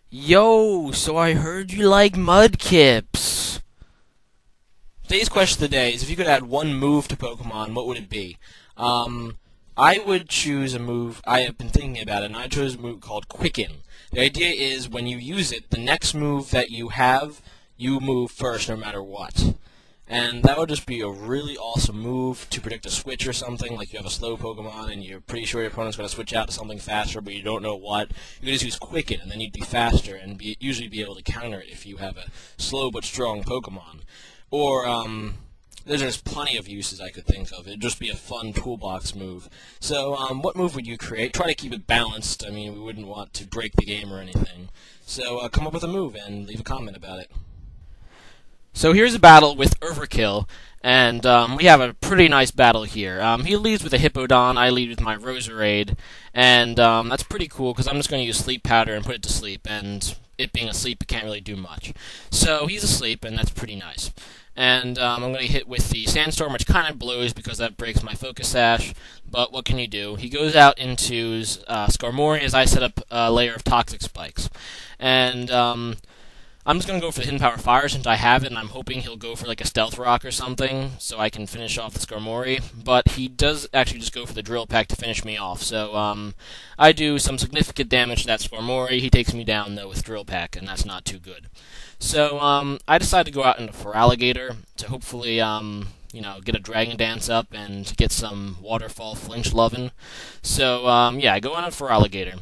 Yo, so I heard you like mudkips. Today's question of the day is if you could add one move to Pokemon, what would it be? Um, I would choose a move, I have been thinking about it, and I chose a move called Quicken. The idea is when you use it, the next move that you have, you move first no matter what. And that would just be a really awesome move to predict a switch or something, like you have a slow Pokemon and you're pretty sure your opponent's going to switch out to something faster, but you don't know what. You could just use Quicken, and then you'd be faster and usually be able to counter it if you have a slow but strong Pokemon. Or, there's just plenty of uses I could think of. It'd just be a fun toolbox move. So, what move would you create? Try to keep it balanced. I mean, we wouldn't want to break the game or anything. So, come up with a move and leave a comment about it. So here's a battle with Overkill, and we have a pretty nice battle here. He leads with a Hippodon, I lead with my Roserade, and that's pretty cool because I'm just going to use Sleep Powder and put it to sleep, and it being asleep, it can't really do much. So he's asleep, and that's pretty nice. And I'm going to hit with the Sandstorm, which kind of blows because that breaks my Focus Sash, but what can you do? He goes out into Skarmory as I set up a layer of Toxic Spikes. And I'm just going to go for the Hidden Power Fire since I have it, and I'm hoping he'll go for like a Stealth Rock or something so I can finish off the Skarmory. But he does actually just go for the Drill Peck to finish me off. So I do some significant damage to that Skarmory. He takes me down, though, with Drill Peck, and that's not too good. So I decided to go out into Feraligatr to hopefully get a Dragon Dance up and get some Waterfall Flinch lovin'. So, yeah, I go on a Feraligatr.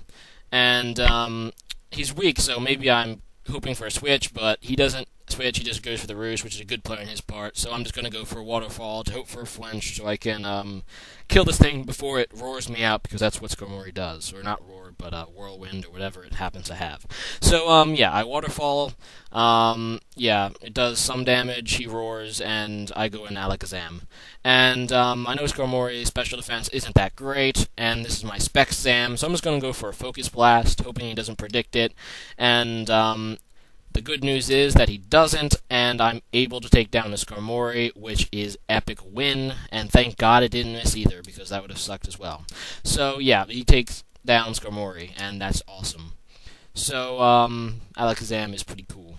And he's weak, so maybe I'm hoping for a switch, but he doesn't switch, he just goes for the Roost, which is a good play on his part, so I'm just going to go for a Waterfall to hope for a flinch so I can kill this thing before it roars me out, because that's what Skarmory does. Or not roar, but Whirlwind, or whatever it happens to have. So, yeah, I Waterfall, yeah, it does some damage, he roars, and I go in Alakazam. And I know Skarmory's special defense isn't that great, and this is my Specs Zam, so I'm just going to go for a Focus Blast, hoping he doesn't predict it, and the good news is that he doesn't, and I'm able to take down the Skarmory, which is epic win, and thank God it didn't miss either, because that would have sucked as well. So, yeah, he takes down Skarmory, and that's awesome. So, Alakazam is pretty cool.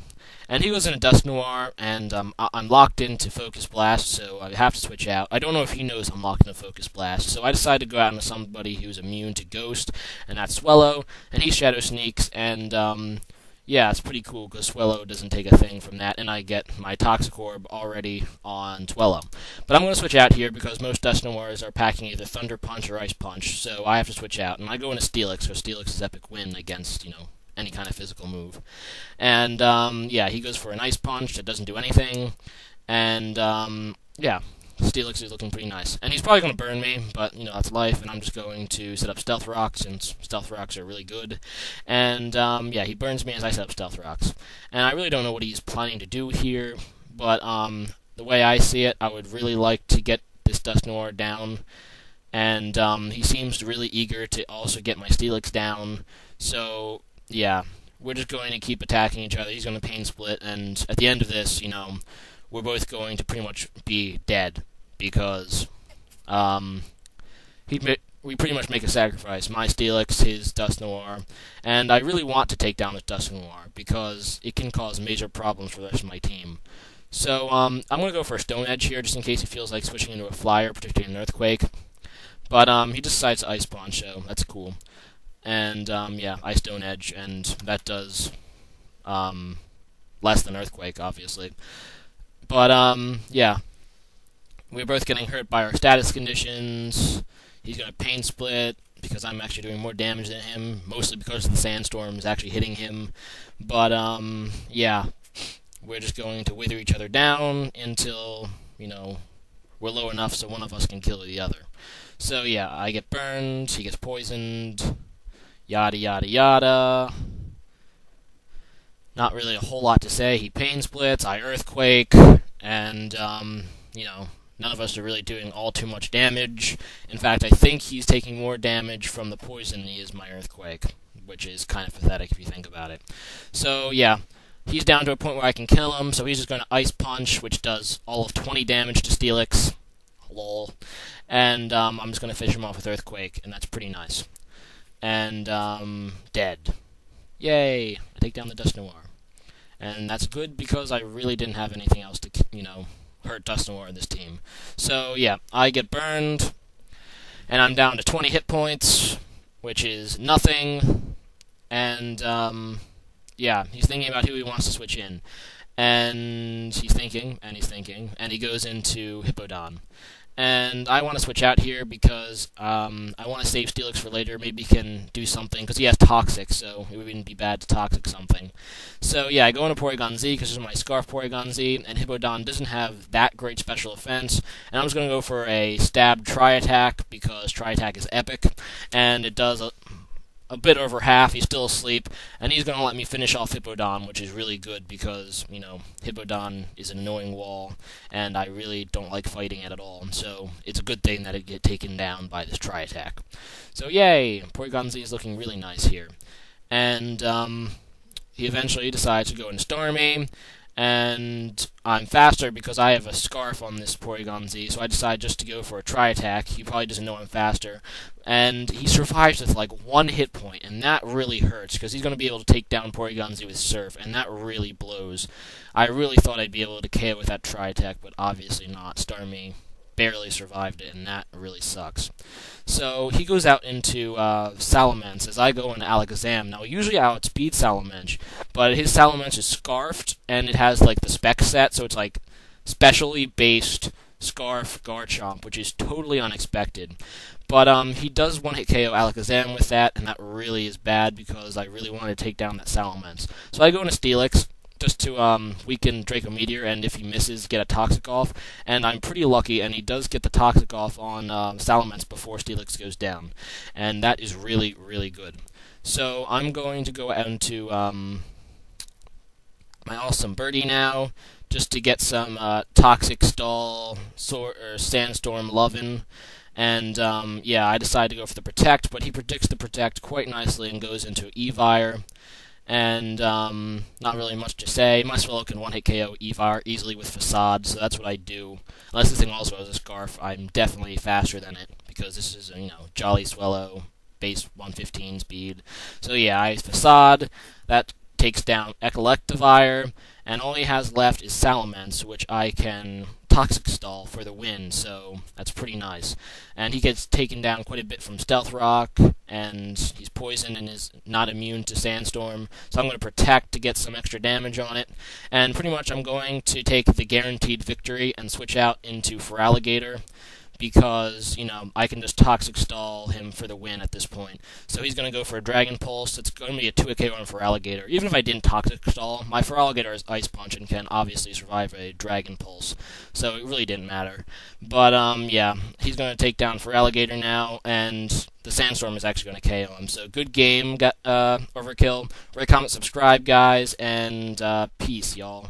And he goes in a Dusknoir, and I'm locked into Focus Blast, so I have to switch out. I don't know if he knows I'm locked into Focus Blast, so I decided to go out into somebody who's immune to Ghost, and that's Swellow, and he Shadow Sneaks, and yeah, it's pretty cool because Swellow doesn't take a thing from that, and I get my Toxic Orb already on Swellow. But I'm going to switch out here because most Dusknoirs are packing either Thunder Punch or Ice Punch, so I have to switch out. And I go into Steelix because Steelix is epic win against, any kind of physical move. And, yeah, he goes for an Ice Punch that doesn't do anything, and, yeah. Steelix is looking pretty nice. And he's probably going to burn me, but, that's life, and I'm just going to set up Stealth Rocks, since Stealth Rocks are really good. And, yeah, he burns me as I set up Stealth Rocks. And I really don't know what he's planning to do here, but, the way I see it, I would really like to get this Dusknoir down, and, he seems really eager to also get my Steelix down, so, yeah, we're just going to keep attacking each other. He's going to Pain Split, and at the end of this, we're both going to pretty much be dead, because we pretty much make a sacrifice. My Steelix, his Dusknoir, and I really want to take down this Dusknoir, because it can cause major problems for the rest of my team. So, I'm going to go for a Stone Edge here, just in case he feels like switching into a Flyer, particularly an Earthquake. But, he decides to Ice Punch, so that's cool. And, yeah, Ice Stone Edge, and that does less than Earthquake, obviously. But, yeah, we're both getting hurt by our status conditions. He's going to Pain Split, because I'm actually doing more damage than him, mostly because the Sandstorm is actually hitting him. But, yeah, we're just going to wither each other down until, we're low enough so one of us can kill the other. So, yeah, I get burned, he gets poisoned, yada yada yada. Not really a whole lot to say. He Pain Splits, I Earthquake, and, none of us are really doing all too much damage. In fact, I think he's taking more damage from the poison than he is my Earthquake, which is kind of pathetic if you think about it. So, yeah, he's down to a point where I can kill him, so he's just going to Ice Punch, which does all of 20 damage to Steelix. Lol. And, I'm just going to finish him off with Earthquake, and that's pretty nice. And, dead. Yay! I take down the Dust Noir. And that's good because I really didn't have anything else to, hurt Dust Noir in this team. So, yeah, I get burned, and I'm down to 20 hit points, which is nothing. And, yeah, he's thinking about who he wants to switch in. And he's thinking, and he goes into Hippodon. And I want to switch out here because I want to save Steelix for later. Maybe he can do something, because he has Toxic, so it wouldn't be bad to Toxic something. So yeah, I go into Porygon-Z because this is my Scarf Porygon-Z, and Hippodon doesn't have that great special offense. And I'm just going to go for a Stab Tri-Attack because Tri-Attack is epic, and it does a bit over half. He's still asleep, and he's going to let me finish off Hippodon, which is really good because, Hippodon is an annoying wall, and I really don't like fighting it at all. So it's a good thing that it get taken down by this Tri-Attack. So yay! Porygon-Z is looking really nice here. And he eventually decides to go into Starmie, and I'm faster because I have a Scarf on this Porygon-Z, so I decide just to go for a Tri-Attack. He probably doesn't know I'm faster. And he survives with like 1 hit point, and that really hurts, because he's going to be able to take down Porygon-Z with Surf, and that really blows. I really thought I'd be able to KO with that Tri-Attack, but obviously not. Starmie barely survived it, and that really sucks. So he goes out into Salamence, as I go into Alakazam. Now, usually I outspeed Salamence, but his Salamence is Scarfed, and it has like the spec set, so it's like specially based Scarf Garchomp, which is totally unexpected. But he does one-hit KO Alakazam with that, and that really is bad because I really wanted to take down that Salamence. So I go into Steelix just to weaken Draco Meteor, and if he misses, get a Toxic off. And I'm pretty lucky, and he does get the Toxic off on Salamence before Steelix goes down. And that is really, really good. So I'm going to go out into my Awesome Birdie now, just to get some Toxic Stall or Sandstorm lovin'. And, yeah, I decide to go for the Protect, but he predicts the Protect quite nicely and goes into Evire. And, not really much to say. My Swallow can one-hit KO Evire easily with Facade, so that's what I do. Unless this thing also has a Scarf, I'm definitely faster than it, because this is a, Jolly Swallow, base 115 speed. So, yeah, I Facade. That takes down Electivire, and all he has left is Salamence, which I can Toxic Stall for the win, so that's pretty nice. And he gets taken down quite a bit from Stealth Rock, and he's poisoned and is not immune to Sandstorm, so I'm going to Protect to get some extra damage on it. And pretty much I'm going to take the Guaranteed Victory and switch out into Feraligatr, because, I can just Toxic Stall him for the win at this point. So he's going to go for a Dragon Pulse. It's going to be a 2-hit KO on Feraligatr. Even if I didn't Toxic Stall, my Feraligatr is Ice Punch and can obviously survive a Dragon Pulse. So it really didn't matter. But, yeah, he's going to take down Feraligatr now, and the Sandstorm is actually going to KO him. So good game, Overkill. Rate, comment, subscribe, guys, and peace, y'all.